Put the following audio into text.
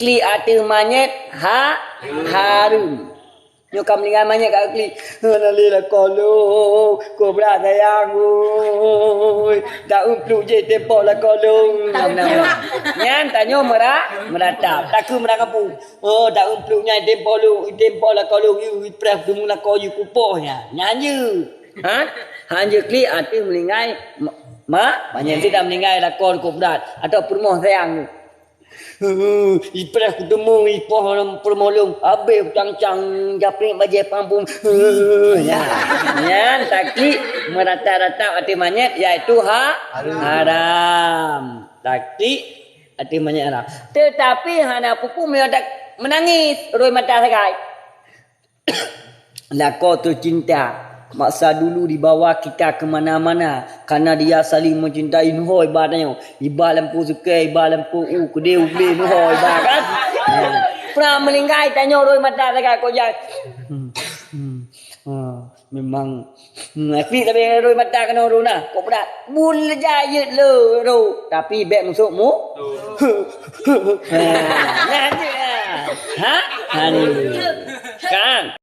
Kli ada monyet harum. Nyo kamlingan monyet kat kli. Nalilah kolong, kobra sayang oi. Tak umpluk je tepok lah kolong. Nyan tanyo meratap. Taku merakapu. Oh tak umpluknya tepok lah kolong yu pref dumuna koyu kupohnya. Nyanyi. Ha? Hanya kli ada melingai banyak tidak melingai lah kol kobra atau permoh sayang. Ipres ketemu ipoh permolong habis cang-cang japrik bajai pampung. Yan taki merata-rata hati monyet iaitu haram. Taki hati monyet haram. Tetapi hana pupu menangis roi mata sakai. Lako tu cinta. Masa dulu dibawa kita ke mana-mana karena dia saling mencintai nuhoi badannya. Iba lampu suka, iba lampu kedeu beli nuhoi kan. Pernah melingkai tanya roi mata dekat kojak. Memang akhir tapi roi mata kena runa. Kok berat. Bun lejayet le ro. Tapi bek masukmu. Nah, ha? Kan?